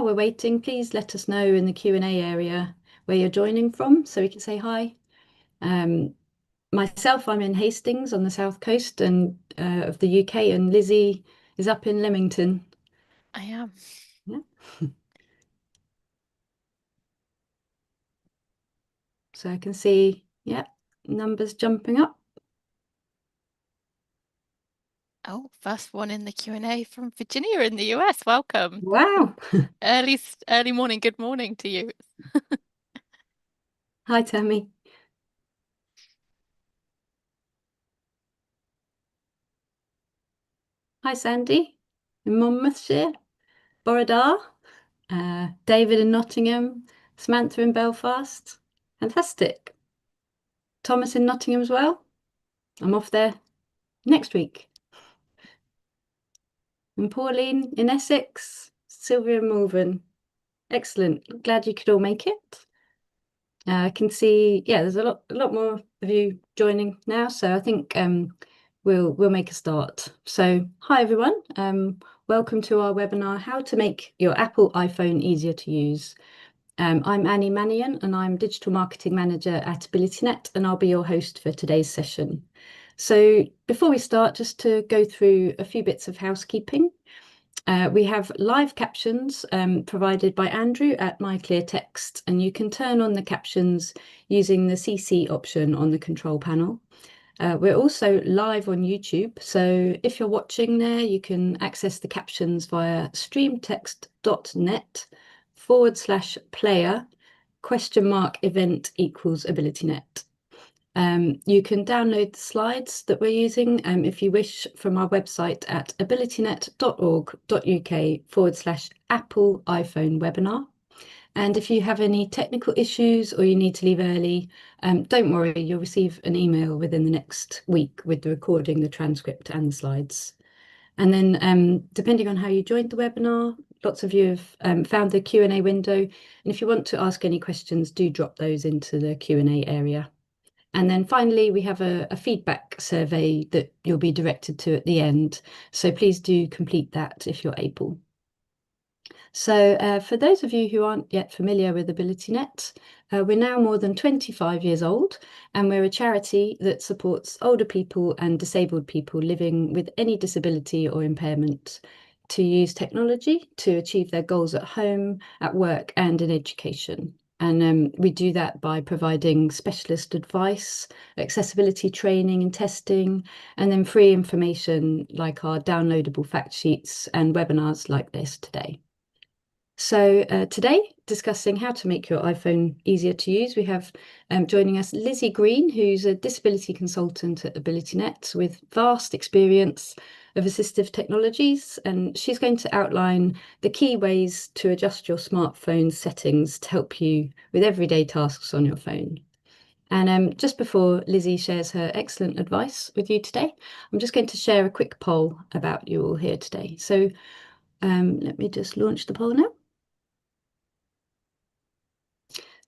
we're waiting, please let us know in the Q&A area where you're joining from so we can say hi. Myself, I'm in Hastings on the south coast and of the UK, and Lizzie is up in Leamington. I am. Yeah. So I can see, yeah, numbers jumping up. Oh, first one in the Q&A from Virginia in the US. Welcome. Wow. Early morning. Good morning to you. Hi, Tammy. Hi, Sandy in Monmouthshire, Borodar, David in Nottingham, Samantha in Belfast. Fantastic. Thomas in Nottingham as well. I'm off there next week. And Pauline in Essex, Sylvia in Malvern. Excellent. Glad you could all make it. I can see, yeah, there's a lot more of you joining now, so I think we'll make a start. So, hi everyone. Welcome to our webinar, How to Make Your Apple iPhone Easier to Use. I'm Annie Mannion, and I'm Digital Marketing Manager at AbilityNet, and I'll be your host for today's session. So, before we start, just to go through a few bits of housekeeping. We have live captions provided by Andrew at MyClearText, and you can turn on the captions using the CC option on the control panel. We're also live on YouTube, so if you're watching there, you can access the captions via streamtext.net/player?event equals AbilityNet. You can download the slides that we're using if you wish from our website at abilitynet.org.uk/Apple iPhone webinar. And if you have any technical issues or you need to leave early, don't worry, you'll receive an email within the next week with the recording, the transcript and the slides. And then depending on how you joined the webinar, lots of you have found the Q&A window. And if you want to ask any questions, do drop those into the Q&A area. And then finally, we have a feedback survey that you'll be directed to at the end. So please do complete that if you're able. So for those of you who aren't yet familiar with AbilityNet, we're now more than 25 years old, and we're a charity that supports older people and disabled people living with any disability or impairment to use technology to achieve their goals at home, at work, and in education. And we do that by providing specialist advice, accessibility training and testing, and then free information like our downloadable fact sheets and webinars like this today. So today, discussing how to make your iPhone easier to use, we have joining us Lizzie Green, who's a disability consultant at AbilityNet with vast experience of assistive technologies, and she's going to outline the key ways to adjust your smartphone settings to help you with everyday tasks on your phone. And just before Lizzie shares her excellent advice with you today, I'm just going to share a quick poll about you all here today. So let me just launch the poll now.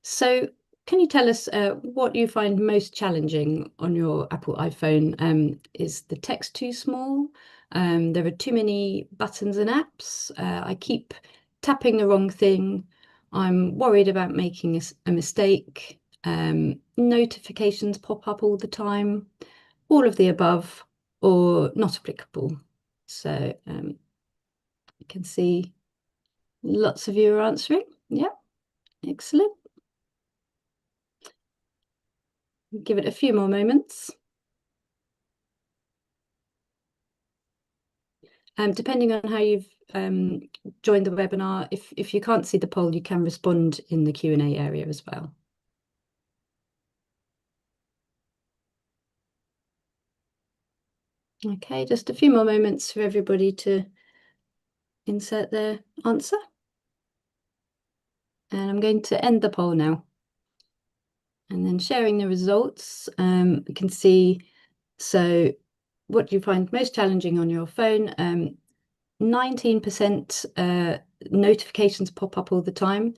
So can you tell us what you find most challenging on your Apple iPhone? Is the text too small? There are too many buttons and apps. I keep tapping the wrong thing. I'm worried about making a mistake. Notifications pop up all the time. All of the above, or not applicable. So you can see lots of you are answering. Yeah, excellent. Give it a few more moments. Depending on how you've joined the webinar, if you can't see the poll, you can respond in the Q&A area as well. Okay, just a few more moments for everybody to insert their answer. And I'm going to end the poll now. And then sharing the results, you can see, so what do you find most challenging on your phone? 19% notifications pop up all the time.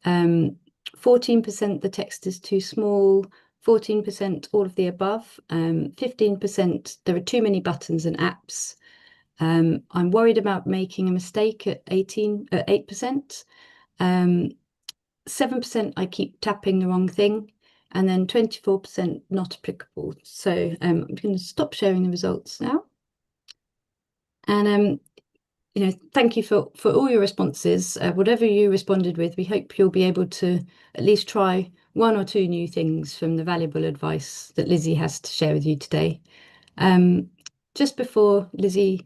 14% the text is too small, 14% all of the above, 15% there are too many buttons and apps, I'm worried about making a mistake at 8%. 7% I keep tapping the wrong thing, and then 24% not applicable. So I'm going to stop sharing the results now. And thank you for all your responses. Whatever you responded with, we hope you'll be able to at least try one or two new things from the valuable advice that Lizzie has to share with you today. Um, just before Lizzie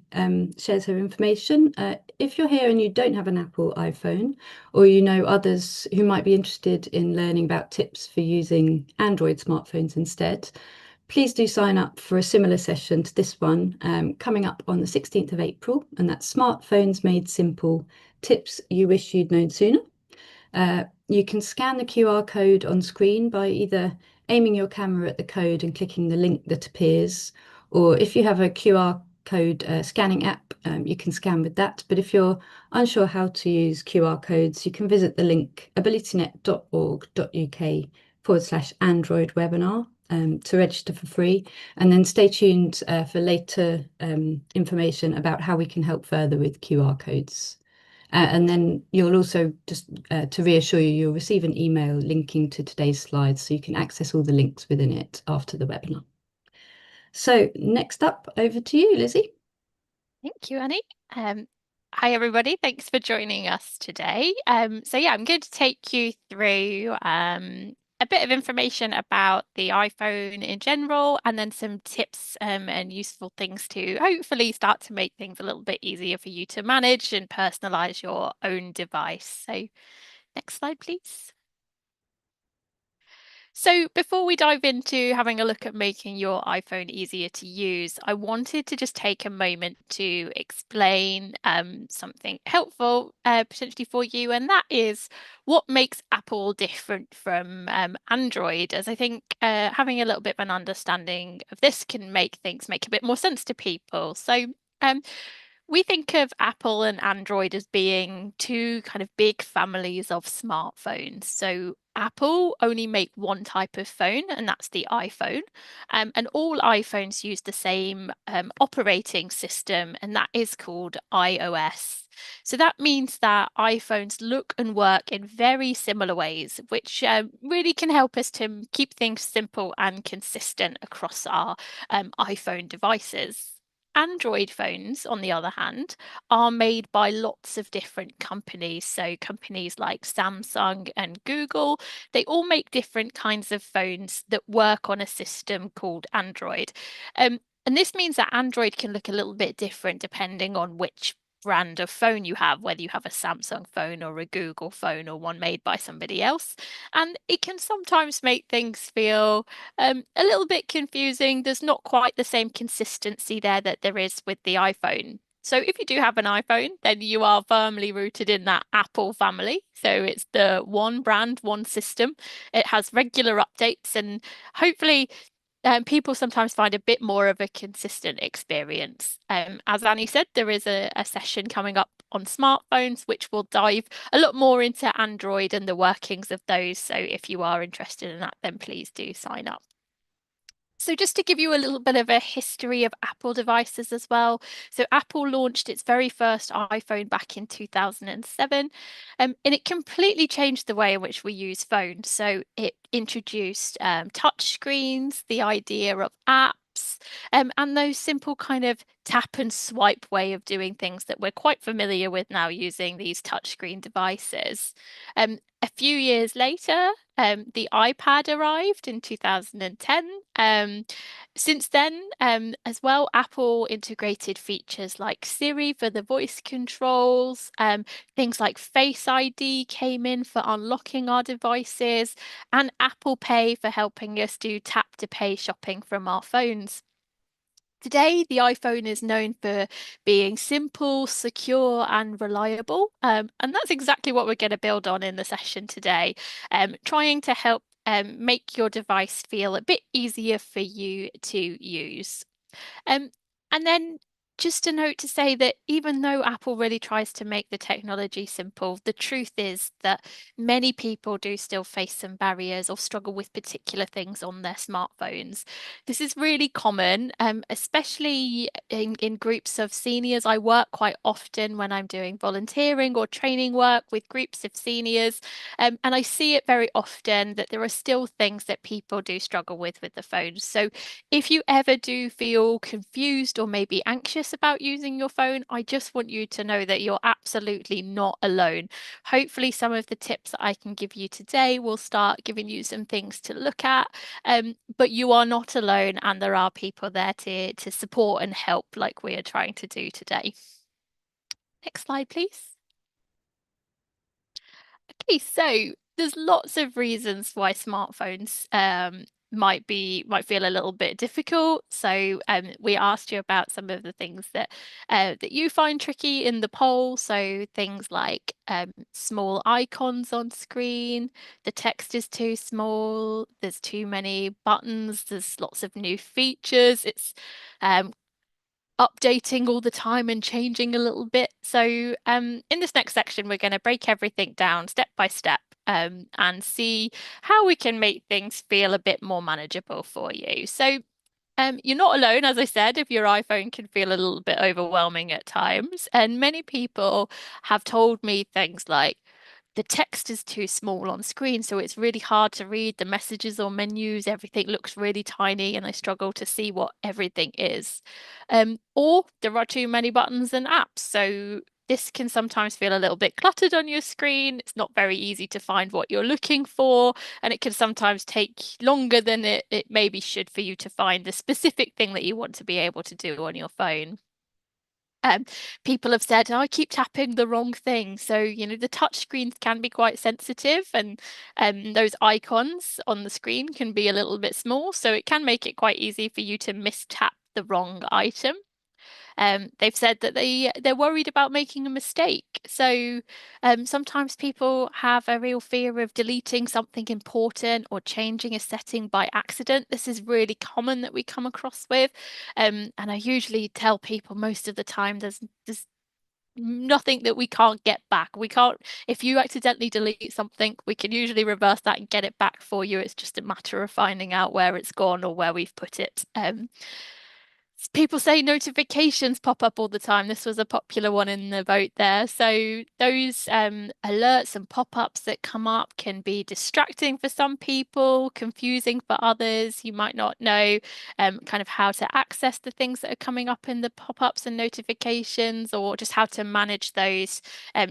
shares her information, if you're here and you don't have an Apple iPhone, or you know others who might be interested in learning about tips for using Android smartphones instead, please do sign up for a similar session to this one coming up on the 16th of April, and that's Smartphones Made Simple, Tips You Wish You'd Known Sooner. You can scan the QR code on screen by either aiming your camera at the code and clicking the link that appears, or if you have a QR code scanning app, you can scan with that. But if you're unsure how to use QR codes, you can visit the link abilitynet.org.uk/Android webinar to register for free. And then stay tuned for later information about how we can help further with QR codes. And then you'll also, just to reassure you, you'll receive an email linking to today's slides so you can access all the links within it after the webinar. So next up, over to you, Lizzie. Thank you, Annie. Hi, everybody. Thanks for joining us today. So yeah, I'm going to take you through a bit of information about the iPhone in general, and then some tips and useful things to hopefully start to make things a little bit easier for you to manage and personalize your own device. So next slide, please. So before we dive into having a look at making your iPhone easier to use, I wanted to just take a moment to explain something helpful potentially for you, and that is what makes Apple different from Android, as I think having a little bit of an understanding of this can make things make a bit more sense to people. So um, we think of Apple and Android as being two kind of big families of smartphones. So Apple only make one type of phone, and that's the iPhone. And all iPhones use the same operating system, and that is called iOS. So that means that iPhones look and work in very similar ways, which really can help us to keep things simple and consistent across our iPhone devices. Android phones, on the other hand, are made by lots of different companies. So companies like Samsung and Google, they all make different kinds of phones that work on a system called Android. And this means that Android can look a little bit different depending on which brand of phone you have, whether you have a Samsung phone or a Google phone or one made by somebody else. And it can sometimes make things feel a little bit confusing. There's not quite the same consistency there that there is with the iPhone. So if you do have an iPhone, then you are firmly rooted in that Apple family. So it's the one brand, one system. It has regular updates, and hopefully people sometimes find a bit more of a consistent experience. As Annie said, there is a session coming up on smartphones, which will dive a lot more into Android and the workings of those. So if you are interested in that, then please do sign up. So just to give you a little bit of a history of Apple devices as well. So Apple launched its very first iPhone back in 2007, and it completely changed the way in which we use phones. So it introduced touch screens, the idea of apps, and those simple kind of tap and swipe way of doing things that we're quite familiar with now using these touchscreen devices. A few years later, the iPad arrived in 2010. Since then, as well, Apple integrated features like Siri for the voice controls. Things like Face ID came in for unlocking our devices, and Apple Pay for helping us do tap to pay shopping from our phones. Today, the iPhone is known for being simple, secure, and reliable. And that's exactly what we're going to build on in the session today, trying to help make your device feel a bit easier for you to use. Um, and then just a note to say that even though Apple really tries to make the technology simple, the truth is that many people do still face some barriers or struggle with particular things on their smartphones. This is really common, especially in groups of seniors. I work quite often when I'm doing volunteering or training work with groups of seniors, and I see it very often that there are still things that people do struggle with the phones. So if you ever do feel confused or maybe anxious about using your phone, I just want you to know that you're absolutely not alone. Hopefully, some of the tips that I can give you today will start giving you some things to look at. But you are not alone, and there are people there to support and help, like we are trying to do today. Next slide, please. Okay, so there's lots of reasons why smartphones might feel a little bit difficult. So we asked you about some of the things that you find tricky in the poll. So things like small icons on screen, the text is too small, there's too many buttons, there's lots of new features. It's um, updating all the time and changing a little bit. So, in this next section, we're going to break everything down step by step, and see how we can make things feel a bit more manageable for you. So, you're not alone, as I said, if your iPhone can feel a little bit overwhelming at times. And many people have told me things like, the text is too small on screen, so it's really hard to read the messages or menus. Everything looks really tiny, and I struggle to see what everything is. Or there are too many buttons and apps, so this can sometimes feel a little bit cluttered on your screen. It's not very easy to find what you're looking for, and it can sometimes take longer than it maybe should for you to find the specific thing that you want to be able to do on your phone. Um, People have said, oh, I keep tapping the wrong thing. So, the touch screens can be quite sensitive, and those icons on the screen can be a little bit small. So it can make it quite easy for you to mistap the wrong item. They've said that they're worried about making a mistake. So sometimes people have a real fear of deleting something important or changing a setting by accident. This is really common that we come across with. And I usually tell people most of the time there's nothing that we can't get back. We can't, if you accidentally delete something, we can usually reverse that and get it back for you. It's just a matter of finding out where it's gone or where we've put it. People say notifications pop up all the time. This was a popular one in the vote there. So those alerts and pop-ups that come up can be distracting for some people, confusing for others. You might not know kind of how to access the things that are coming up in the pop-ups and notifications, or just how to manage those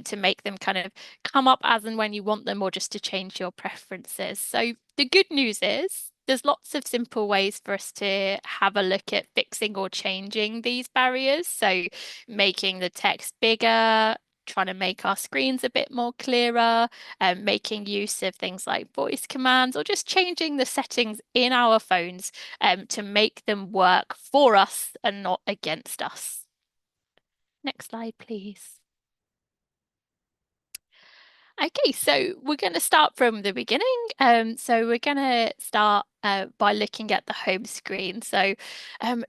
to make them kind of come up as and when you want them, or just to change your preferences. So the good news is there's lots of simple ways for us to have a look at fixing or changing these barriers. So making the text bigger, trying to make our screens a bit more clearer, making use of things like voice commands, or just changing the settings in our phones to make them work for us and not against us. Next slide, please. Okay, so we're going to start from the beginning. So we're going to start by looking at the home screen. So,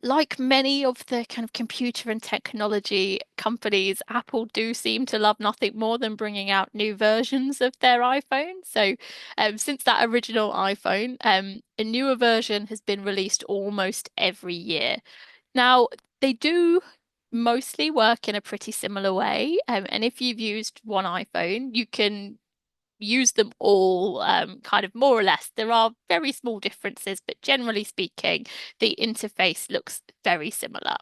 like many of the kind of computer and technology companies, Apple do seem to love nothing more than bringing out new versions of their iPhone. So, since that original iPhone, a newer version has been released almost every year. Now, they do mostly work in a pretty similar way. And if you've used one iPhone, you can use them all kind of more or less. There are very small differences, but generally speaking, the interface looks very similar.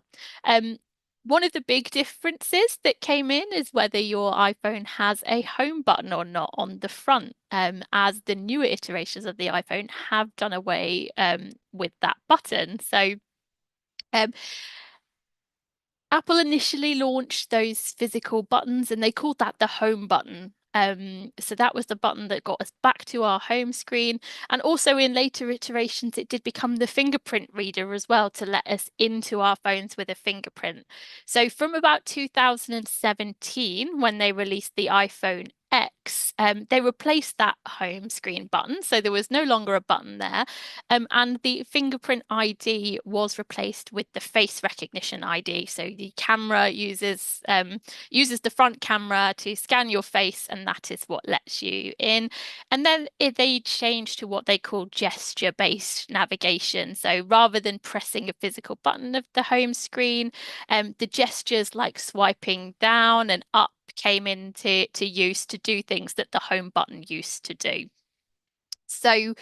Um, One of the big differences that came in is whether your iPhone has a home button or not on the front, as the newer iterations of the iPhone have done away with that button. So um, Apple initially launched those physical buttons and they called that the home button. So that was the button that got us back to our home screen. And also in later iterations, it did become the fingerprint reader as well to let us into our phones with a fingerprint. So from about 2017, when they released the iPhone X, they replaced that home screen button, so there was no longer a button there, and the fingerprint ID was replaced with the face recognition ID. So the camera uses the front camera to scan your face, and that is what lets you in. And then they changed to what they call gesture-based navigation. So rather than pressing a physical button of the home screen, the gestures like swiping down and up came into use to do things that the home button used to do. So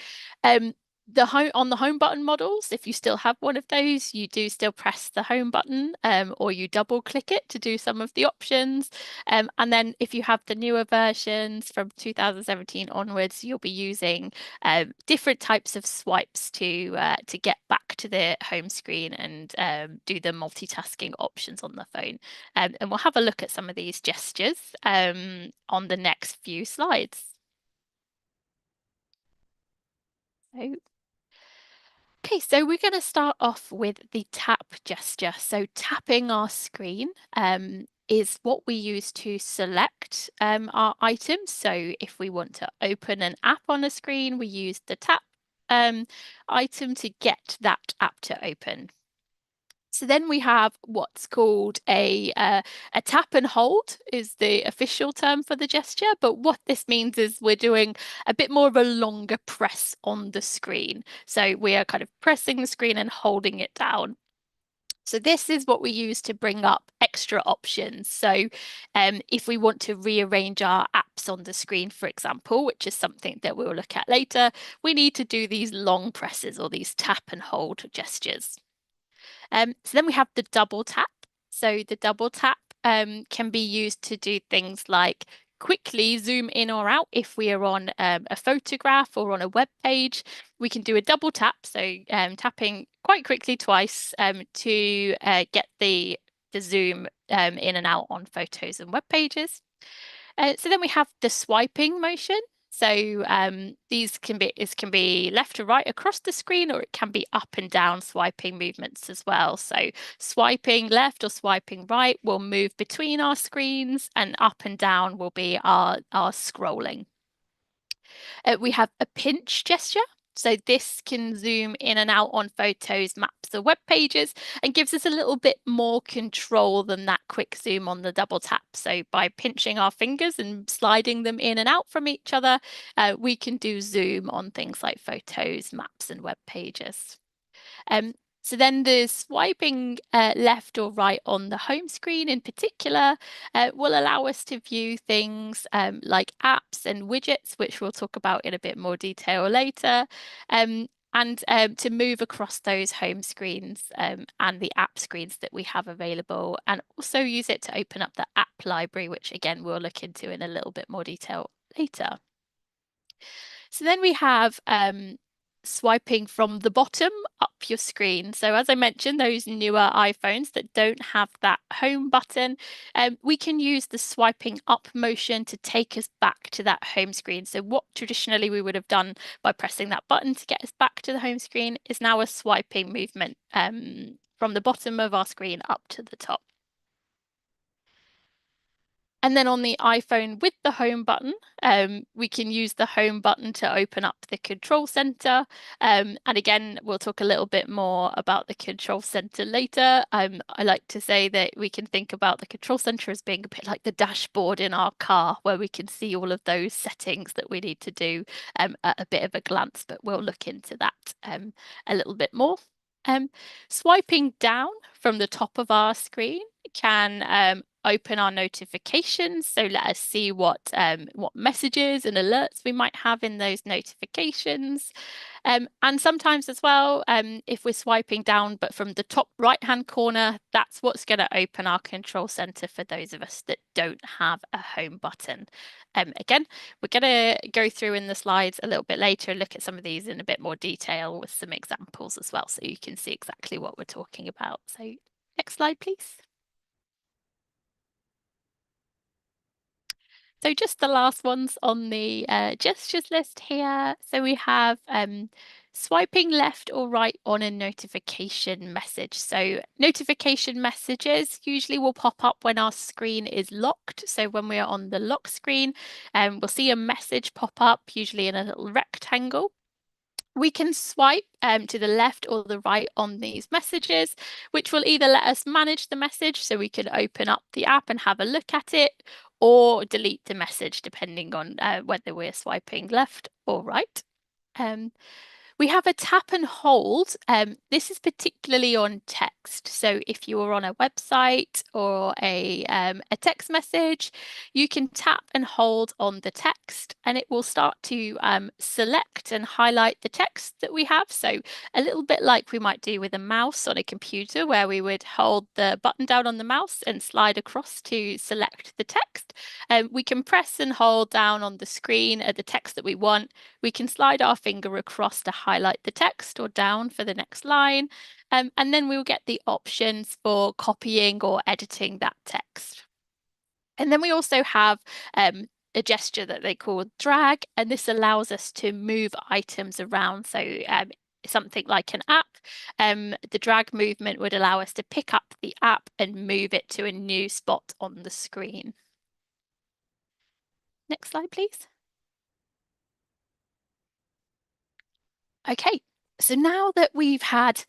the home on the home button models, if you still have one of those, you do still press the home button, or you double click it to do some of the options. And then if you have the newer versions from 2017 onwards, you'll be using different types of swipes to get back to the home screen and do the multitasking options on the phone. And we'll have a look at some of these gestures on the next few slides. So okay, so we're going to start off with the tap gesture. So tapping our screen is what we use to select our items. So if we want to open an app on a screen, we use the tap item to get that app to open. So then we have what's called a tap and hold is the official term for the gesture. But what this means is we're doing a bit more of a longer press on the screen. So we are kind of pressing the screen and holding it down. So this is what we use to bring up extra options. So if we want to rearrange our apps on the screen, for example, which is something that we'll look at later, we need to do these long presses or these tap and hold gestures. So then we have the double tap. So the double tap can be used to do things like quickly zoom in or out if we are on a photograph or on a web page. We can do a double tap, so tapping quite quickly twice to get the zoom in and out on photos and web pages. So then we have the swiping motion. So these can be left to right across the screen, or it can be up and down swiping movements as well. So swiping left or swiping right will move between our screens, and up and down will be our scrolling. We have a pinch gesture. So this can zoom in and out on photos, maps, or web pages, and gives us a little bit more control than that quick zoom on the double tap. So by pinching our fingers and sliding them in and out from each other, we can do zoom on things like photos, maps, and web pages. Um, so then the swiping left or right on the home screen in particular will allow us to view things like apps and widgets, which we'll talk about in a bit more detail later, and to move across those home screens and the app screens that we have available, and also use it to open up the app library, which again we'll look into in a little bit more detail later. So then we have swiping from the bottom up your screen. So as I mentioned, those newer iPhones that don't have that home button, we can use the swiping up motion to take us back to that home screen. So what traditionally we would have done by pressing that button to get us back to the home screen is now a swiping movement from the bottom of our screen up to the top. And then on the iPhone with the home button, we can use the home button to open up the control center. And again, we'll talk a little bit more about the control center later. I like to say that we can think about the control center as being a bit like the dashboard in our car, where we can see all of those settings that we need to do at a bit of a glance, but we'll look into that a little bit more. Swiping down from the top of our screen can open our notifications. So let us see what messages and alerts we might have in those notifications. And sometimes as well, if we're swiping down, but from the top right-hand corner, that's what's going to open our control center for those of us that don't have a home button. Again, we're going to go through in the slides a little bit later and look at some of these in a bit more detail with some examples as well, so you can see exactly what we're talking about. So next slide, please. So just the last ones on the gestures list here. So we have Swiping left or right on a notification message. So notification messages usually will pop up when our screen is locked. So when we're on the lock screen, we'll see a message pop up, usually in a little rectangle. We can swipe to the left or the right on these messages, which will either let us manage the message so we can open up the app and have a look at it, or delete the message depending on whether we're swiping left or right. Um, we have a tap and hold. This is particularly on text. So if you are on a website or a text message, you can tap and hold on the text and it will start to select and highlight the text that we have. So a little bit like we might do with a mouse on a computer, where we would hold the button down on the mouse and slide across to select the text. We can press and hold down on the screen at the text that we want. We can slide our finger across to highlight the text or down for the next line. And then we'll get the options for copying or editing that text. And then we also have a gesture that they call drag, and this allows us to move items around. So something like an app, the drag movement would allow us to pick up the app and move it to a new spot on the screen. Next slide, please. Okay, so now that we've had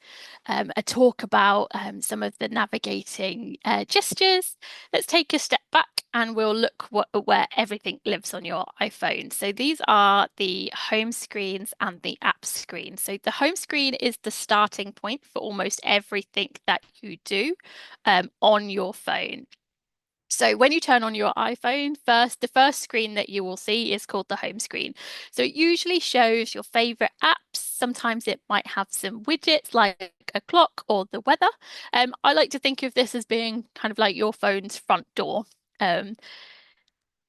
a talk about some of the navigating gestures, let's take a step back and we'll look where everything lives on your iPhone. So these are the home screens and the app screen. So the home screen is the starting point for almost everything that you do on your phone. So when you turn on your iPhone first, the first screen that you will see is called the home screen. So it usually shows your favorite apps. Sometimes it might have some widgets like a clock or the weather. I like to think of this as being kind of like your phone's front door. And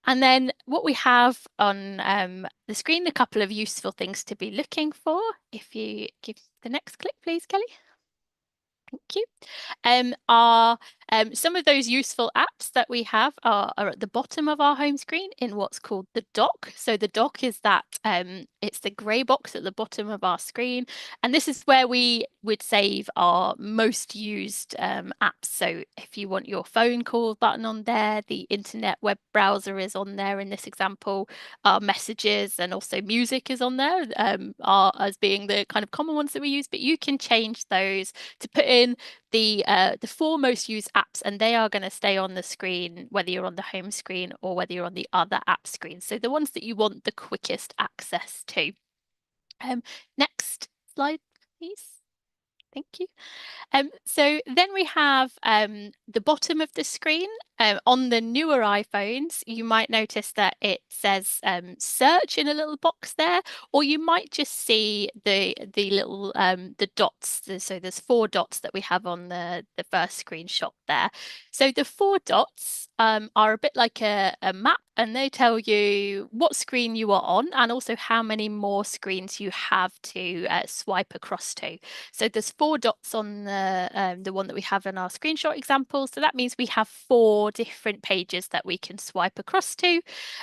then what we have on the screen, a couple of useful things to be looking for. If you give the next click, please, Kelly. Thank you. Are some of those useful apps that we have are at the bottom of our home screen in what's called the dock. So the dock is that it's the grey box at the bottom of our screen, and this is where we would save our most used apps. So if you want your phone call button on there, the internet web browser is on there in this example, our messages and also music is on there, are as being the kind of common ones that we use, but you can change those to put in the four most used apps, and they are going to stay on the screen whether you're on the home screen or whether you're on the other app screen. So the ones that you want the quickest access to. Next slide, please. Thank you. So then we have the bottom of the screen. On the newer iPhones, you might notice that it says search in a little box there, or you might just see the little the dots. So there's four dots that we have on the first screenshot there. So the four dots are a bit like a map, and they tell you what screen you are on and also how many more screens you have to swipe across to. So there's four dots on the one that we have in our screenshot example. So that means we have four different pages that we can swipe across to.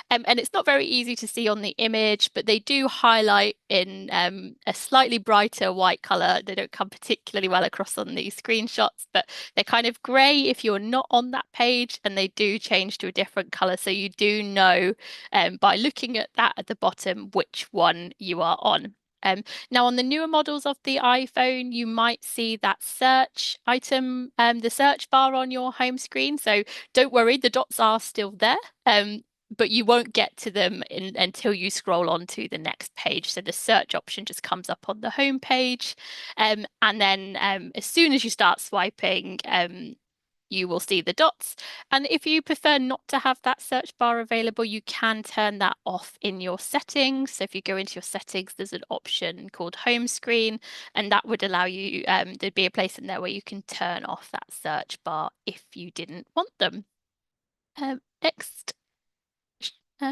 And it's not very easy to see on the image, but they do highlight in a slightly brighter white color. They don't come particularly well across on these screenshots, but they're kind of gray if you're not on that page, and they do change to a different color. So you do know by looking at that at the bottom which one you are on. Now, on the newer models of the iPhone, you might see that search item, the search bar on your home screen. So don't worry, the dots are still there, but you won't get to them until you scroll on to the next page. So the search option just comes up on the home page. And then as soon as you start swiping, you will see the dots. And if you prefer not to have that search bar available, you can turn that off in your settings. So if you go into your settings, there's an option called home screen, and that would allow you, there'd be a place in there where you can turn off that search bar if you didn't want them. Next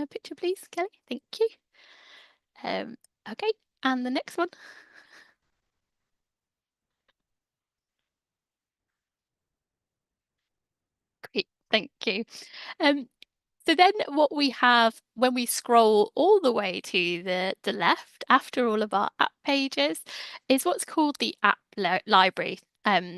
picture, please, Kelly. Thank you. Okay, and the next one. Great, thank you. Um, So then what we have when we scroll all the way to the left after all of our app pages is what's called the app library.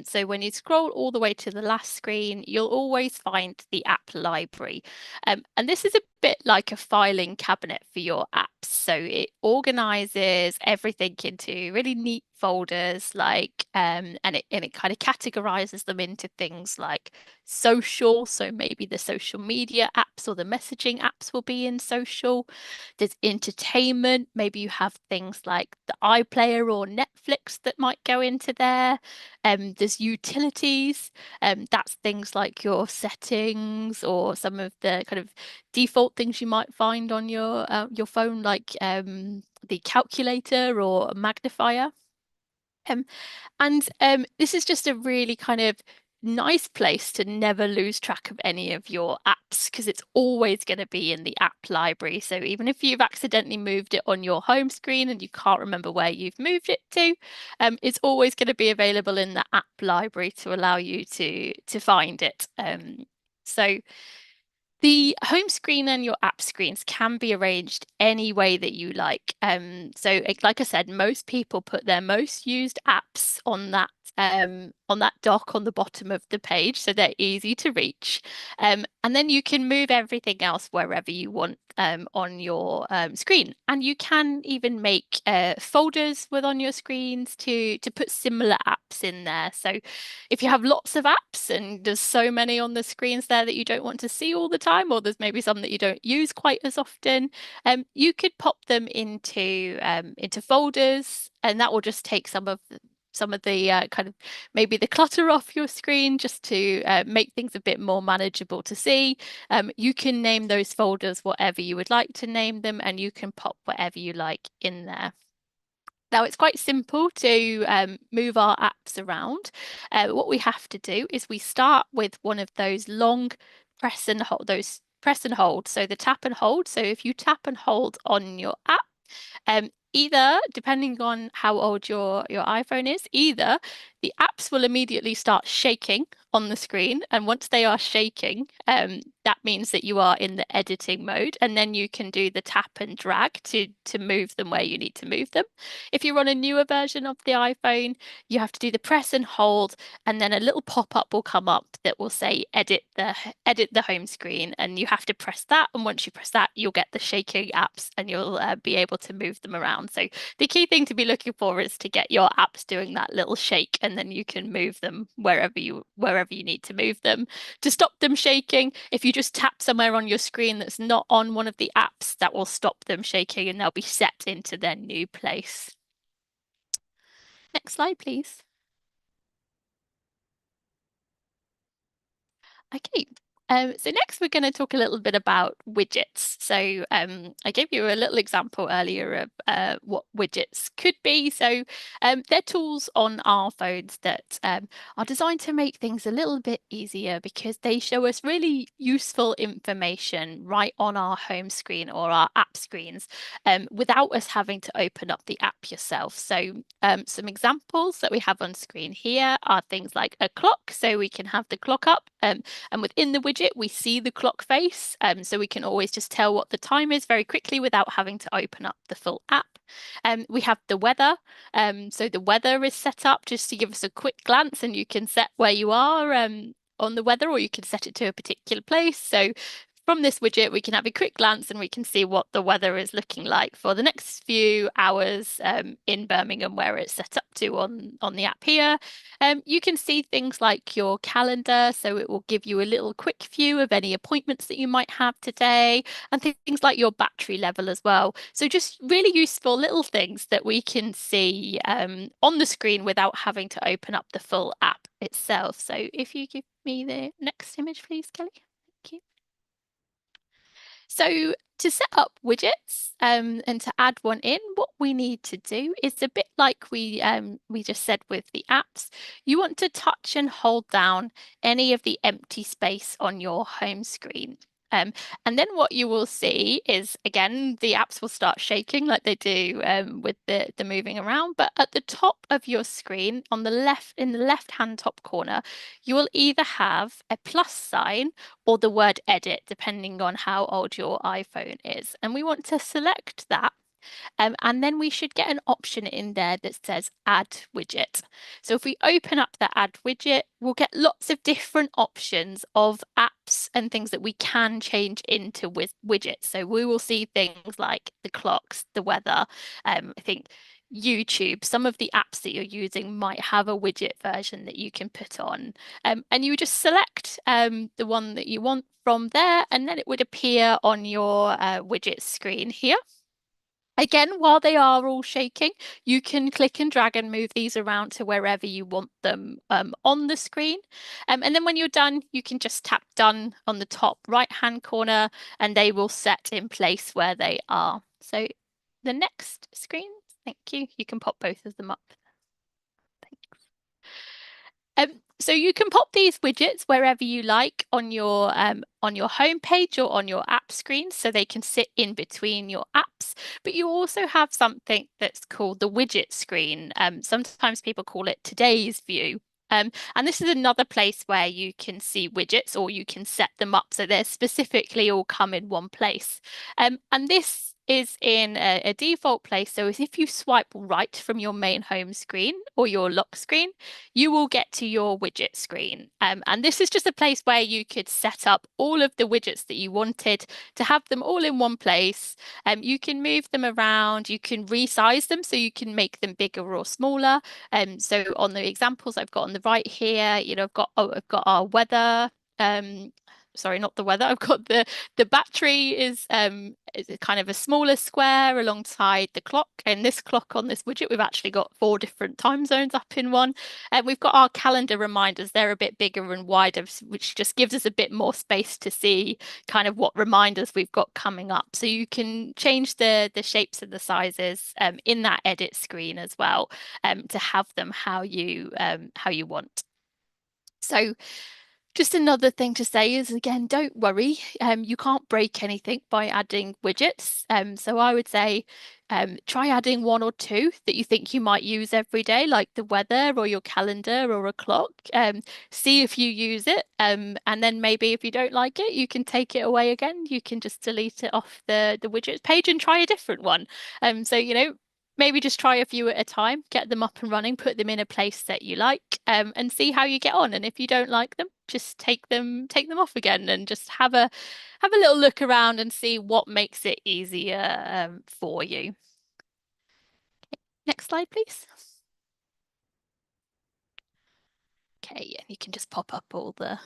So when you scroll all the way to the last screen, you'll always find the app library. And this is a bit like a filing cabinet for your apps. So it organizes everything into really neat folders, like and it kind of categorizes them into things like social. So maybe the social media apps or the messaging apps will be in social. There's entertainment. Maybe you have things like the iPlayer or Netflix that might go into there. There's utilities. That's things like your settings or some of the kind of default things you might find on your phone, like the calculator or a magnifier. Um, and this is just a really kind of nice place to never lose track of any of your apps because it's always going to be in the app library. So even if you've accidentally moved it on your home screen and you can't remember where you've moved it to, it's always going to be available in the app library to allow you to find it. So the home screen and your app screens can be arranged any way that you like. Like I said, most people put their most used apps on that dock on the bottom of the page, so they're easy to reach. And then you can move everything else wherever you want on your screen. And you can even make folders with on your screens to put similar apps in there. So if you have lots of apps and there's so many on the screens there that you don't want to see all the time, or there's maybe some that you don't use quite as often, you could pop them into folders, and that will just take some of the kind of maybe the clutter off your screen just to make things a bit more manageable to see. You can name those folders whatever you would like to name them, and you can pop whatever you like in there. Now, it's quite simple to move our apps around. What we have to do is we start with one of those long press and hold, those press and hold. So the tap and hold. So if you tap and hold on your app, either depending on how old your iPhone is, either the apps will immediately start shaking on the screen, and once they are shaking, that means that you are in the editing mode, and then you can do the tap and drag to move them where you need to move them. If you're on a newer version of the iPhone, you have to do the press and hold, and then a little pop-up will come up that will say edit the home screen, and you have to press that. And once you press that, you'll get the shaking apps, and you'll be able to move them around. So the key thing to be looking for is to get your apps doing that little shake, and then you can move them wherever you need to move them. To stop them shaking, if you just tap somewhere on your screen that's not on one of the apps, that will stop them shaking, and they'll be set into their new place. Next slide, please. Okay. So next we're going to talk a little bit about widgets. So I gave you a little example earlier of what widgets could be. So they're tools on our phones that are designed to make things a little bit easier because they show us really useful information right on our home screen or our app screens without us having to open up the app yourself. So some examples that we have on screen here are things like a clock. So we can have the clock up. And within the widget, we see the clock face. So we can always just tell what the time is very quickly without having to open up the full app. We have the weather. So the weather is set up just to give us a quick glance, and you can set where you are on the weather, or you can set it to a particular place. So from this widget, we can have a quick glance and we can see what the weather is looking like for the next few hours in Birmingham, where it's set up to on the app here. You can see things like your calendar, so it will give you a little quick view of any appointments that you might have today, and things like your battery level as well. So just really useful little things that we can see on the screen without having to open up the full app itself. So if you give me the next image, please, Kelly. Thank you. So to set up widgets and to add one in, what we need to do is a bit like we just said with the apps. You want to touch and hold down any of the empty space on your home screen. And then what you will see is, again, the apps will start shaking like they do with the moving around. But at the top of your screen, on the left, in the left-hand top corner, you will either have a plus sign or the word edit, depending on how old your iPhone is. And we want to select that. And then we should get an option in there that says add widget. So if we open up the add widget, we'll get lots of different options of apps and things that we can change into with widgets. So we will see things like the clocks, the weather, I think YouTube, some of the apps that you're using might have a widget version that you can put on. And you just select the one that you want from there, and then it would appear on your widget screen here. Again, while they are all shaking, you can click and drag and move these around to wherever you want them on the screen. And then when you're done, you can just tap done on the top right-hand corner and they will set in place where they are. So the next screen, thank you. You can pop both of them up. So you can pop these widgets wherever you like on your home page or on your app screen, so they can sit in between your apps. But you also have something that's called the widget screen. Sometimes people call it today's view. And this is another place where you can see widgets or you can set them up so they're specifically all come in one place. And this is in a default place. So if you swipe right from your main home screen or your lock screen, you will get to your widget screen. And this is just a place where you could set up all of the widgets that you wanted to have them all in one place. You can move them around, you can resize them so you can make them bigger or smaller. So on the examples I've got on the right here, I've got our weather. Sorry, not the weather. I've got the battery is a kind of a smaller square alongside the clock. And this clock on this widget, we've actually got 4 different time zones up in one. And we've got our calendar reminders. They're a bit bigger and wider, which just gives us a bit more space to see kind of what reminders we've got coming up. So you can change the shapes and the sizes in that edit screen as well to have them how you want. So just another thing to say is, again, don't worry. You can't break anything by adding widgets. So I would say try adding 1 or 2 that you think you might use every day, like the weather or your calendar or a clock. See if you use it. And then maybe if you don't like it, you can take it away again. You can just delete it off the widgets page and try a different one. So, maybe just try a few at a time, get them up and running, put them in a place that you like, and see how you get on. And if you don't like them, just take them off again and just have a little look around and see what makes it easier for you. Next slide, please. Okay, and you can just pop up all the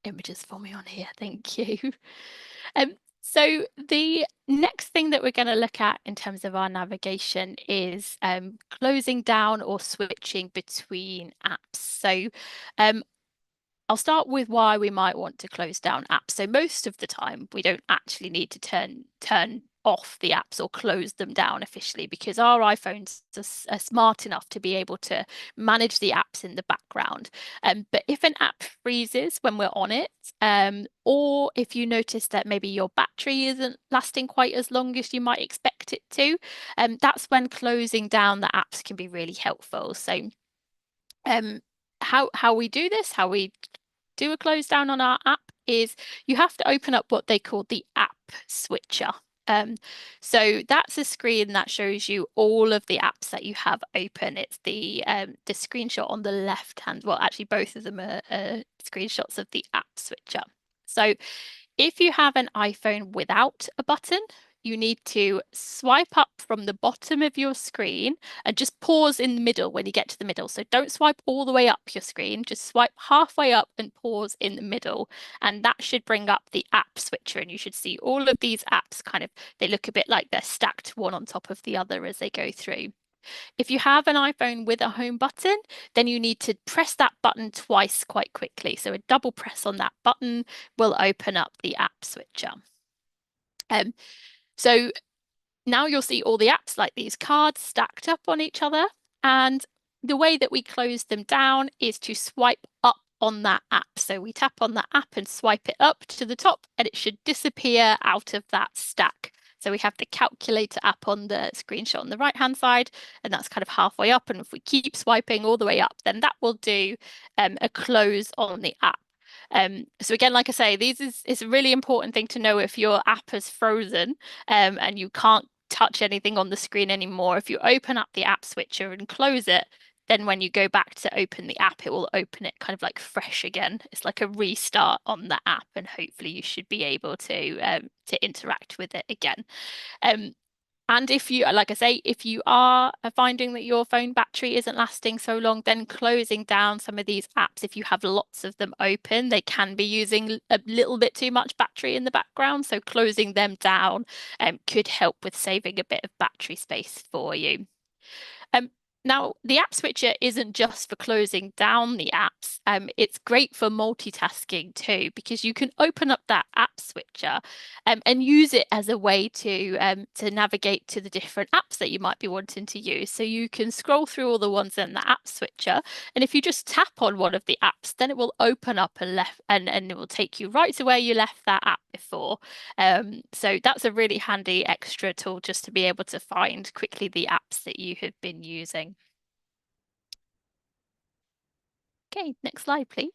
images for me on here. Thank you. So the next thing that we're going to look at in terms of our navigation is closing down or switching between apps. So I'll start with why we might want to close down apps. So most of the time, we don't actually need to turn off the apps or close them down officially because our iPhones are smart enough to be able to manage the apps in the background. But if an app freezes when we're on it, or if you notice that maybe your battery isn't lasting quite as long as you might expect it to, that's when closing down the apps can be really helpful. So how we do this, how we do a close down on our app is you have to open up what they call the app switcher. So that's a screen that shows you all of the apps that you have open. It's the screenshot on the left hand. Well, actually, both of them are screenshots of the app switcher. So if you have an iPhone without a button, you need to swipe up from the bottom of your screen and just pause in the middle when you get to the middle. So don't swipe all the way up your screen, just swipe halfway up and pause in the middle. And that should bring up the app switcher. And you should see all of these apps they look a bit like they're stacked one on top of the other as they go through. If you have an iPhone with a home button, then you need to press that button twice quite quickly. So a double press on that button will open up the app switcher. So now you'll see all the apps like these cards stacked up on each other. And the way that we close them down is to swipe up on that app. So we tap on that app and swipe it up to the top, and it should disappear out of that stack. So we have the calculator app on the screenshot on the right hand side, and that's kind of halfway up. And if we keep swiping all the way up, then that will do a close on the app. So again, like I say, it's a really important thing to know if your app is frozen and you can't touch anything on the screen anymore. If you open up the app switcher and close it, then when you go back to open the app, it will open it kind of like fresh again. It's like a restart on the app, and hopefully you should be able to interact with it again. Um, and if you, like I say, if you are finding that your phone battery isn't lasting so long, then closing down some of these apps, if you have lots of them open, they can be using a little bit too much battery in the background. So closing them down could help with saving a bit of battery space for you. Um, Now, the app switcher isn't just for closing down the apps. It's great for multitasking too, because you can open up that app switcher and use it as a way to navigate to the different apps that you might be wanting to use. So you can scroll through all the ones in the app switcher, and if you just tap on one of the apps, then it will open up and it will take you right to where you left that app before. So that's a really handy extra tool just to be able to find quickly the apps that you have been using. Okay, next slide, please.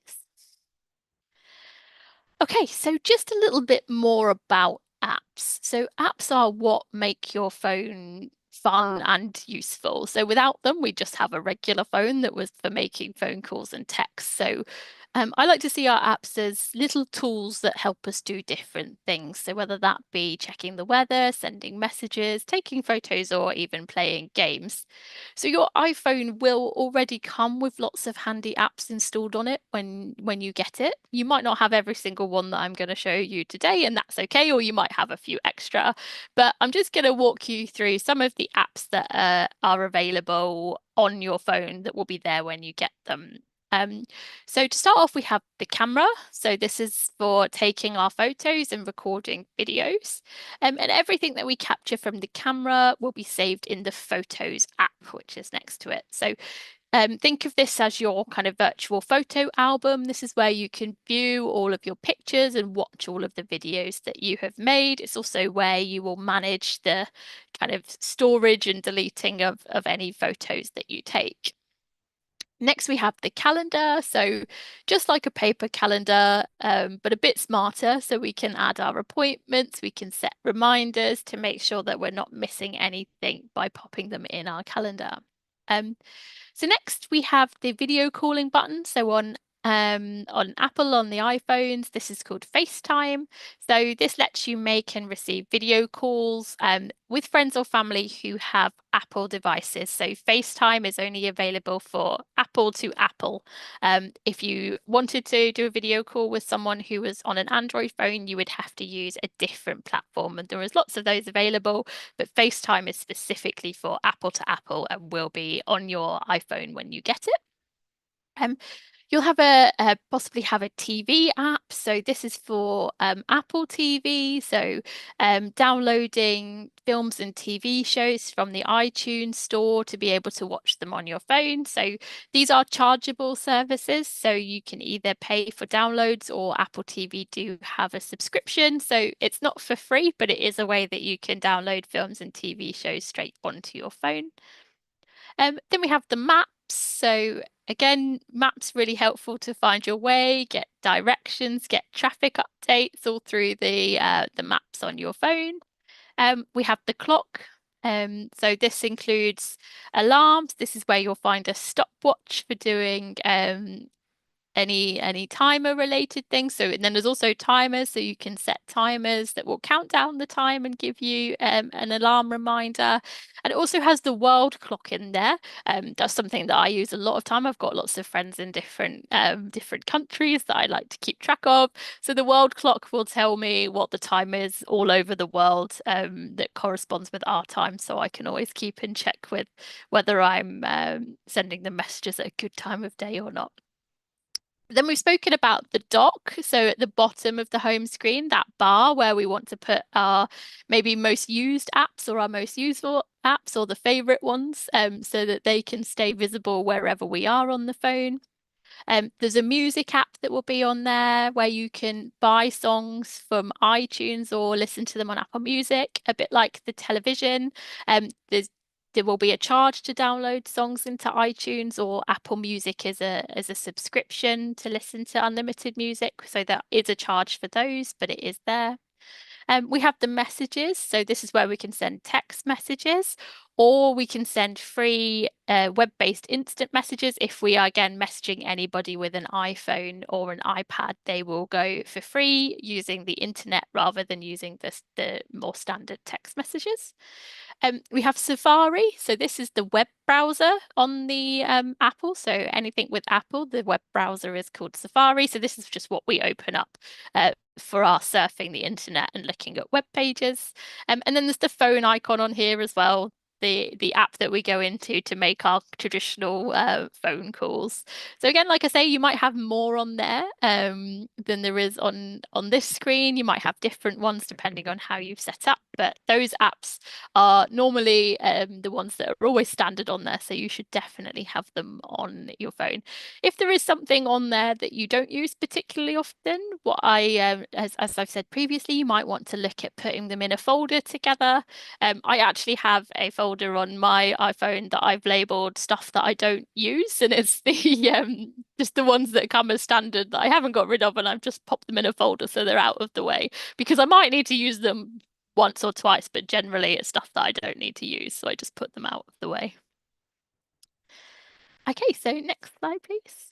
Okay, so just a little bit more about apps. So apps are what make your phone fun and useful. So without them, we just have a regular phone that was for making phone calls and texts. So I like to see our apps as little tools that help us do different things. So whether that be checking the weather, sending messages, taking photos, or even playing games. So your iPhone will already come with lots of handy apps installed on it when you get it. You might not have every single one that I'm going to show you today, and that's okay, or you might have a few extra. But I'm just going to walk you through some of the apps that are available on your phone that will be there when you get them. Um, so to start off, we have the camera. So this is for taking our photos and recording videos. And everything that we capture from the camera will be saved in the Photos app, which is next to it. So think of this as your kind of virtual photo album. This is where you can view all of your pictures and watch all of the videos that you have made. It's also where you will manage the kind of storage and deleting of any photos that you take. Next, we have the calendar. So just like a paper calendar, but a bit smarter. So we can add our appointments, we can set reminders to make sure that we're not missing anything by popping them in our calendar. Um, so next we have the video calling button. So on Apple on the iPhones, this is called FaceTime. So this lets you make and receive video calls with friends or family who have Apple devices. So FaceTime is only available for Apple to Apple. If you wanted to do a video call with someone who was on an Android phone, you would have to use a different platform. And there is lots of those available, but FaceTime is specifically for Apple to Apple and will be on your iPhone when you get it. Um, You'll have possibly have a TV app. So this is for Apple TV. So downloading films and TV shows from the iTunes store to be able to watch them on your phone. So these are chargeable services. So you can either pay for downloads, or Apple TV do have a subscription. So it's not for free, but it is a way that you can download films and TV shows straight onto your phone. Then we have the maps. So again, maps really helpful to find your way, get directions, get traffic updates all through the maps on your phone. We have the clock. So this includes alarms. This is where you'll find a stopwatch for doing any timer related things. So and then there's also timers, so you can set timers that will count down the time and give you an alarm reminder. And it also has the world clock in there. That's something that I use a lot of time. I've got lots of friends in different countries that I like to keep track of. So the world clock will tell me what the time is all over the world that corresponds with our time, so I can always keep in check with whether I'm sending the messages at a good time of day or not. Then we've spoken about the dock. So at the bottom of the home screen, that bar where we want to put our maybe most used apps or our most useful apps or the favorite ones, so that they can stay visible wherever we are on the phone. There's a music app that will be on there where you can buy songs from iTunes or listen to them on Apple Music, a bit like the television. There will be a charge to download songs into iTunes or Apple Music as a subscription to listen to unlimited music. So there is a charge for those, but it is there. We have the messages. So this is where we can send text messages, or we can send free web-based instant messages. If we are again messaging anybody with an iPhone or an iPad, they will go for free using the internet rather than using the more standard text messages. We have Safari. So this is the web browser on the Apple. So anything with Apple, the web browser is called Safari. So this is just what we open up for our surfing the internet and looking at web pages. And then there's the phone icon on here as well, the app that we go into to make our traditional phone calls. So again, like I say, you might have more on there than there is on this screen. You might have different ones depending on how you've set up, but those apps are normally the ones that are always standard on there. So you should definitely have them on your phone. If there is something on there that you don't use particularly often, what as I've said previously, you might want to look at putting them in a folder together. I actually have a folder on my iPhone that I've labeled stuff that I don't use, and it's the just the ones that come as standard that I haven't got rid of, and I've just popped them in a folder so they're out of the way because I might need to use them once or twice, but generally it's stuff that I don't need to use, so I just put them out of the way. Okay, so next slide, please.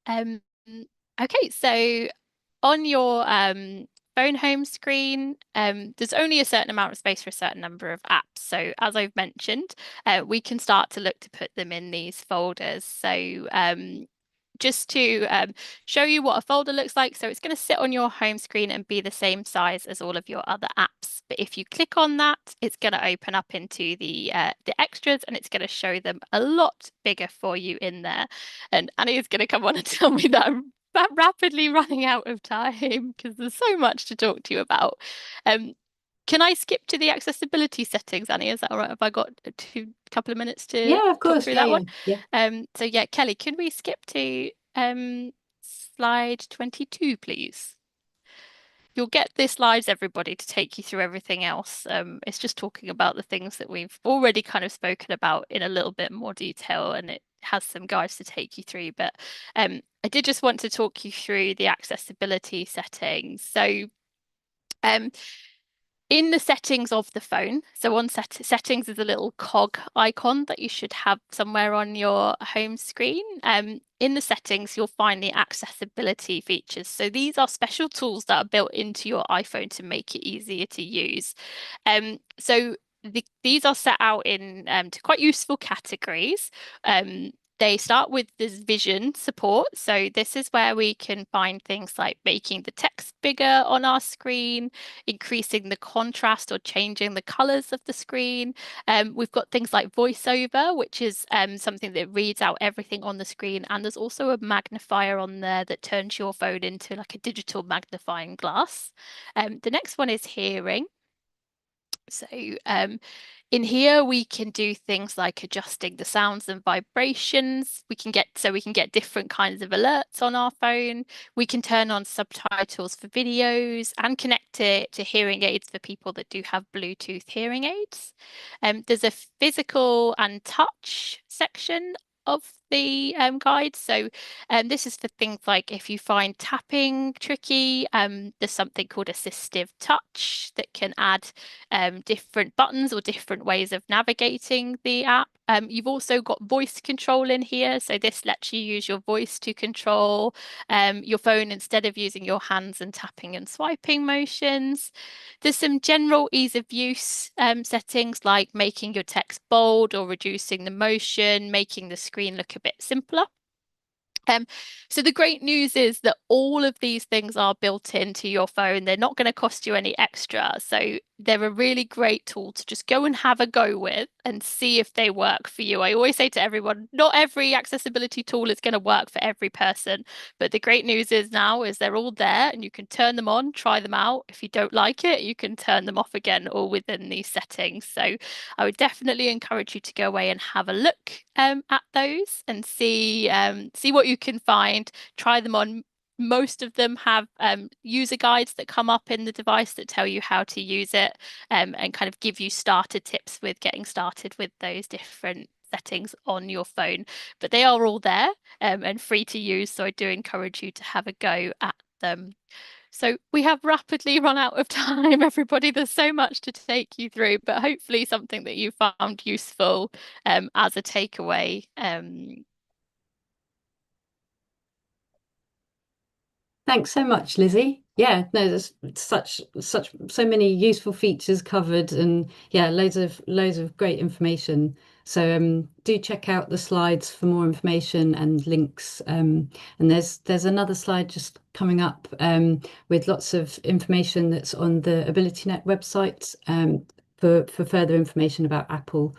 Um, okay, so on your phone home screen, there's only a certain amount of space for a certain number of apps. So as I've mentioned, we can start to look to put them in these folders. So just to show you what a folder looks like. So it's going to sit on your home screen and be the same size as all of your other apps. But if you click on that, it's going to open up into the extras, and it's going to show them a lot bigger for you in there. And Annie is going to come on and tell me that I'm rapidly running out of time because there's so much to talk to you about. Um, can I skip to the accessibility settings, Annie? Is that all right? Have I got a couple of minutes to Yeah, of talk course. through Yeah, that yeah, one? yeah. So yeah, Kelly, can we skip to slide 22, please? You'll get the slides, everybody, to take you through everything else. It's just talking about the things that we've already kind of spoken about in a little bit more detail, and it has some guides to take you through. But I did just want to talk you through the accessibility settings. So um, in the settings of the phone, so on settings is a little cog icon that you should have somewhere on your home screen. In the settings, you'll find the accessibility features. So these are special tools that are built into your iPhone to make it easier to use. So these are set out in to quite useful categories. They start with this vision support. So this is where we can find things like making the text bigger on our screen, increasing the contrast or changing the colors of the screen. We've got things like voiceover, which is something that reads out everything on the screen. And there's also a magnifier on there that turns your phone into like a digital magnifying glass. The next one is hearing. So in here we can do things like adjusting the sounds and vibrations. We can get different kinds of alerts on our phone. We can turn on subtitles for videos and connect it to hearing aids for people that do have Bluetooth hearing aids. There's a physical and touch section of the guide. So this is for things like if you find tapping tricky, there's something called assistive touch that can add different buttons or different ways of navigating the app. You've also got voice control in here. So this lets you use your voice to control your phone instead of using your hands and tapping and swiping motions. There's some general ease of use settings like making your text bold or reducing the motion, making the screen look a bit simpler. Um, so the great news is that all of these things are built into your phone. They're not going to cost you any extra. So they're a really great tool to just go and have a go with and see if they work for you. I always say to everyone, not every accessibility tool is going to work for every person, but the great news is now is they're all there and you can turn them on, try them out. If you don't like it, you can turn them off again, all within these settings. So I would definitely encourage you to go away and have a look at those and see what you can find. Try them on. Most of them have user guides that come up in the device that tell you how to use it and kind of give you starter tips with getting started with those different settings on your phone. But they are all there and free to use, so I do encourage you to have a go at them. So we have rapidly run out of time, everybody. There's so much to take you through, but hopefully something that you found useful as a takeaway. Thanks so much, Lizzie. Yeah, no, there's so many useful features covered, and yeah, loads of great information. So do check out the slides for more information and links. And there's another slide just coming up with lots of information that's on the AbilityNet website for further information about Apple.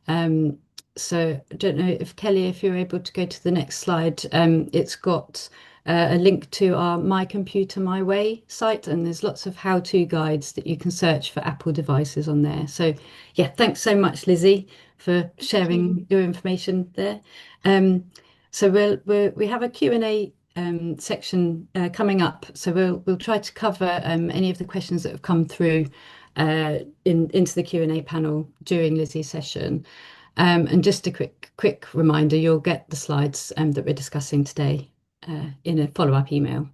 Um, so I don't know if Kelly, if you're able to go to the next slide, it's got a link to our My Computer My Way site, and there's lots of how-to guides that you can search for Apple devices on there. So yeah, thanks so much, Lizzie, for Thank you. sharing your information there. So we have a Q&A section coming up, so we'll try to cover any of the questions that have come through into the Q&A panel during Lizzie's session. And just a quick reminder, you'll get the slides that we're discussing today in a follow-up email.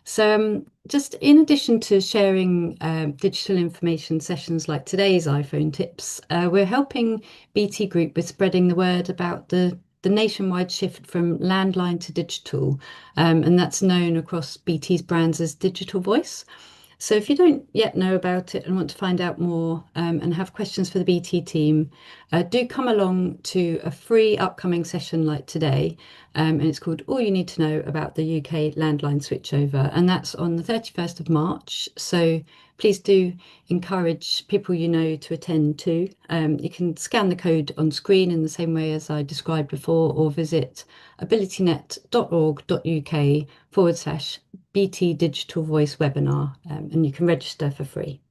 So just in addition to sharing digital information sessions like today's iPhone tips, we're helping BT Group with spreading the word about the nationwide shift from landline to digital, and that's known across BT's brands as Digital Voice. So if you don't yet know about it and want to find out more and have questions for the BT team, do come along to a free upcoming session like today. And it's called All You Need to Know About the UK Landline Switchover. And that's on the 31st of March. So please do encourage people you know to attend too. You can scan the code on screen in the same way as I described before, or visit abilitynet.org.uk BT Digital Voice webinar, and you can register for free.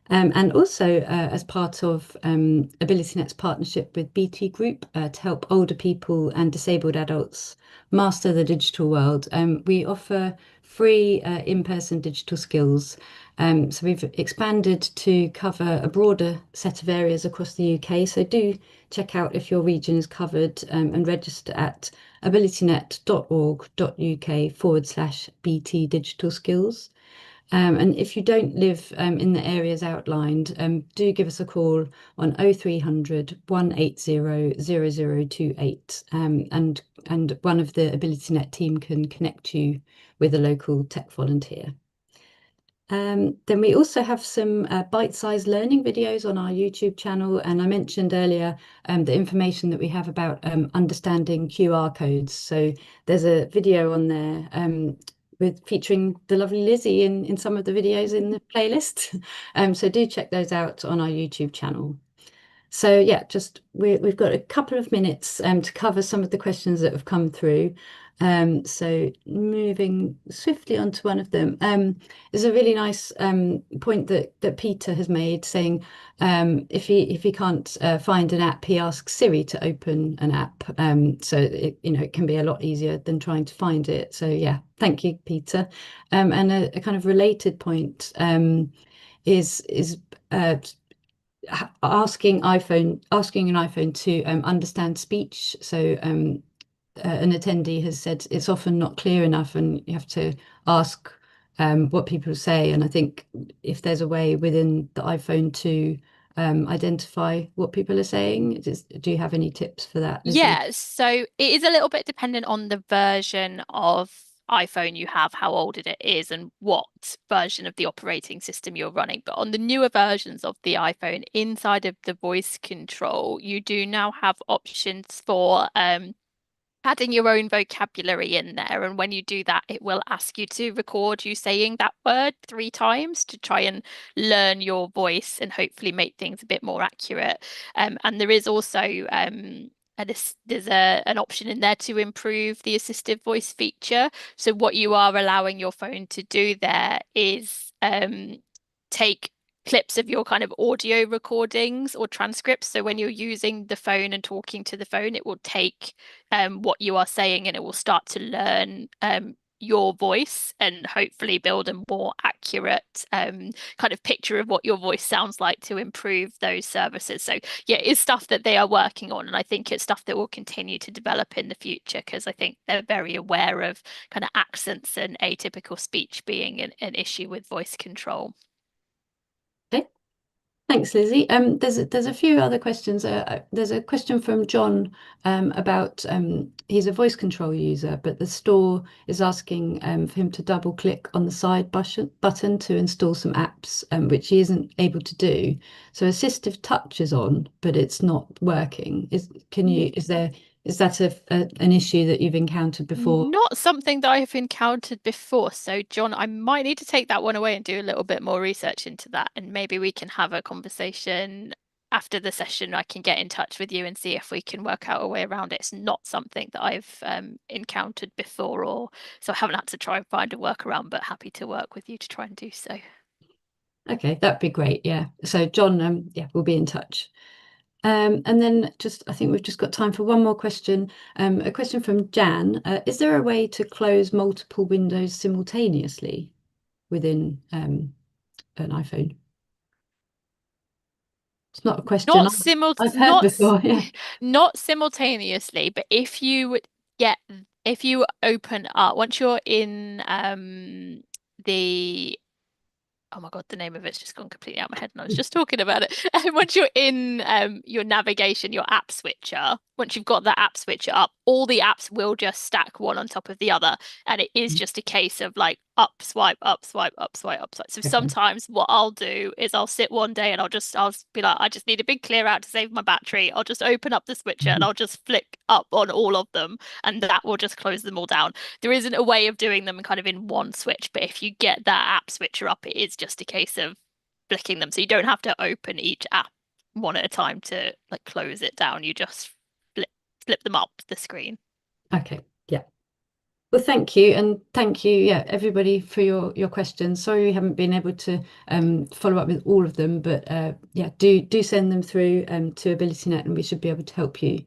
And also, as part of AbilityNet's partnership with BT Group to help older people and disabled adults master the digital world, we offer free in-person digital skills. So we've expanded to cover a broader set of areas across the UK. So do check out if your region is covered and register at abilitynet.org.uk/BT Digital Skills. And if you don't live in the areas outlined, do give us a call on 0300 180 0028, and one of the AbilityNet team can connect you with a local tech volunteer. Then we also have some bite-sized learning videos on our YouTube channel, and I mentioned earlier the information that we have about understanding QR codes. So there's a video on there with featuring the lovely Lizzie in some of the videos in the playlist. So do check those out on our YouTube channel. So yeah, just we've got a couple of minutes to cover some of the questions that have come through. So moving swiftly on to one of them, is a really nice point that Peter has made, saying if he can't find an app, he asks Siri to open an app. So it can be a lot easier than trying to find it. So yeah, thank you, Peter. And a kind of related point is asking an iPhone to understand speech. So an attendee has said it's often not clear enough, and you have to ask what people say. And I think if there's a way within the iPhone to identify what people are saying, do you have any tips for that, Lizzie? Yeah, so it is a little bit dependent on the version of iPhone you have, how old it is, and what version of the operating system you're running. But on the newer versions of the iPhone, inside of the voice control, you do now have options for adding your own vocabulary in there. And when you do that, it will ask you to record you saying that word 3 times to try and learn your voice and hopefully make things a bit more accurate. And there is also there's an option in there to improve the assistive voice feature. So what you are allowing your phone to do there is take clips of your kind of audio recordings or transcripts. So when you're using the phone and talking to the phone, it will take what you are saying and it will start to learn your voice and hopefully build a more accurate kind of picture of what your voice sounds like to improve those services. So yeah, it's stuff that they are working on, and I think it's stuff that will continue to develop in the future because I think they're very aware of kind of accents and atypical speech being an issue with voice control. Okay. Thanks, Lizzie. There's a few other questions. There's a question from John about he's a voice control user, but the store is asking for him to double click on the side button to install some apps, which he isn't able to do. So assistive touch is on, but it's not working. Is that an issue that you've encountered before? Not something that I have encountered before. So, John, I might need to take that one away and do a little bit more research into that. And maybe we can have a conversation after the session. I can get in touch with you and see if we can work out a way around it. It's not something that I've encountered before, or so I haven't had to try and find a workaround, but happy to work with you to try and do so. Okay, that'd be great. Yeah. So John, yeah, we'll be in touch. And then I think we've just got time for one more question. A question from Jan. Is there a way to close multiple windows simultaneously within an iPhone? It's not a question Not simul I've heard not before. Yeah. not simultaneously, but get if you open up once you're in the oh my God, the name of it's just gone completely out of my head and I was just talking about it. Once you're in your navigation, your app switcher, once you've got that app switcher up, all the apps will just stack one on top of the other. And it is just a case of like up, swipe, up, swipe, up, swipe, up, swipe. So Okay. sometimes what I'll do is I'll sit one day and I'll be like, I just need a big clear out to save my battery. I'll just open up the switcher and I'll just flick up on all of them and that will just close them all down. There isn't a way of doing them kind of in one switch, but if you get that app switcher up, it is just a case of flicking them. So you don't have to open each app one at a time to like close it down. You just flip them up the screen. Okay. Yeah. Well, thank you, and thank you, yeah, everybody for your questions. Sorry we haven't been able to follow up with all of them, but yeah, do send them through to AbilityNet, and we should be able to help you.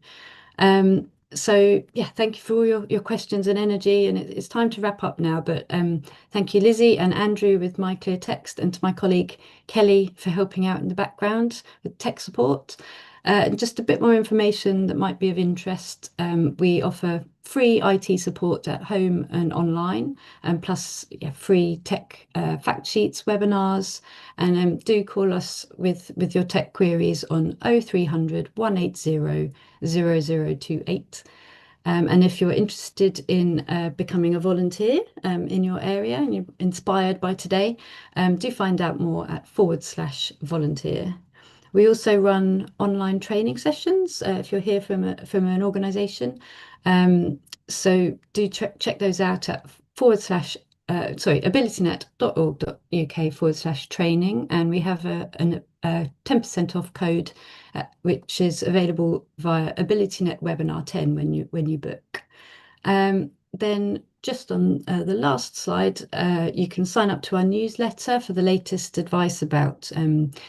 So yeah, thank you for all your questions and energy, and it's time to wrap up now. But thank you, Lizzie and Andrew with my clear text, and to my colleague Kelly for helping out in the background with tech support. And just a bit more information that might be of interest. We offer free IT support at home and online, and plus yeah, free tech fact sheets, webinars, and do call us with your tech queries on 0300 180 0028. And if you're interested in becoming a volunteer in your area and you're inspired by today, do find out more at /volunteer. We also run online training sessions if you're here from an organisation. So do check those out at abilitynet.org.uk/training. And we have a 10% off code which is available via AbilityNet Webinar 10 when you book. Then just on the last slide, you can sign up to our newsletter for the latest advice about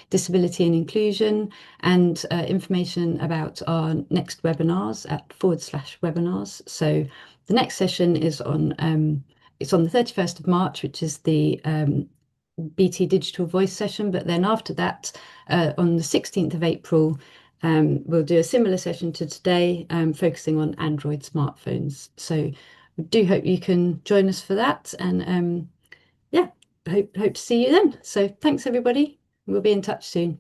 disability and inclusion and information about our next webinars at /webinars. So the next session is on it's on the 31st of March, which is the BT Digital Voice session. But then after that, on the 16th of April, we'll do a similar session to today, focusing on Android smartphones. So we do hope you can join us for that. And yeah, hope to see you then. So thanks, everybody. We'll be in touch soon.